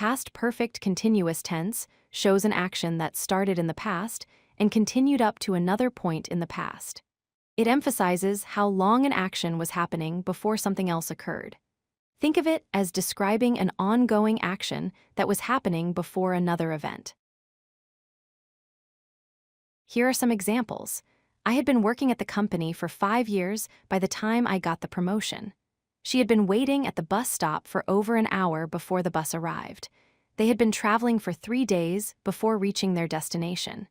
Past perfect continuous tense shows an action that started in the past and continued up to another point in the past. It emphasizes how long an action was happening before something else occurred. Think of it as describing an ongoing action that was happening before another event. Here are some examples. I had been working at the company for 5 years by the time I got the promotion. She had been waiting at the bus stop for over an hour before the bus arrived. They had been traveling for 3 days before reaching their destination.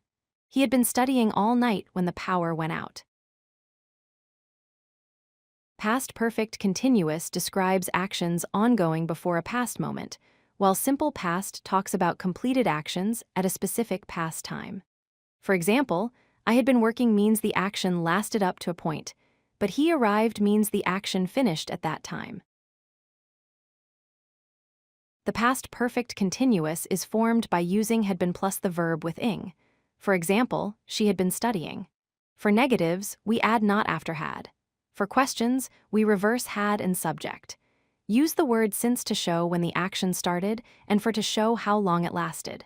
He had been studying all night when the power went out. Past perfect continuous describes actions ongoing before a past moment, while simple past talks about completed actions at a specific past time. For example, I had been working means the action lasted up to a point, but he arrived means the action finished at that time. The past perfect continuous is formed by using had been plus the verb with ing. For example, she had been studying. For negatives, we add not after had. For questions, we reverse had and subject. Use the word since to show when the action started and for to show how long it lasted.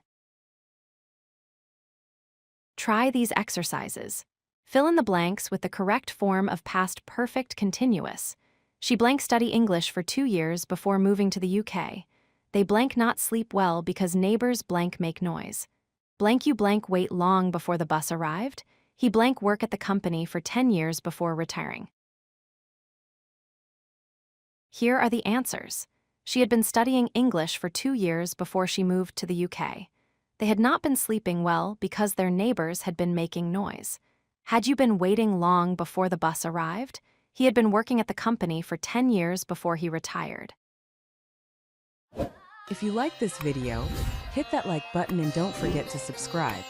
Try these exercises. Fill in the blanks with the correct form of past perfect continuous. She blank study English for 2 years before moving to the UK. They blank not sleep well because neighbors blank make noise. Blank you blank wait long before the bus arrived. He blank work at the company for 10 years before retiring. Here are the answers. She had been studying English for 2 years before she moved to the UK. They had not been sleeping well because their neighbors had been making noise. Had you been waiting long before the bus arrived? He had been working at the company for 10 years before he retired. If you like this video, hit that like button and don't forget to subscribe.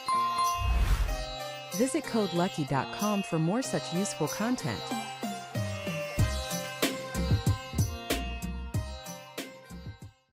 Visit CodeLucky.com for more such useful content.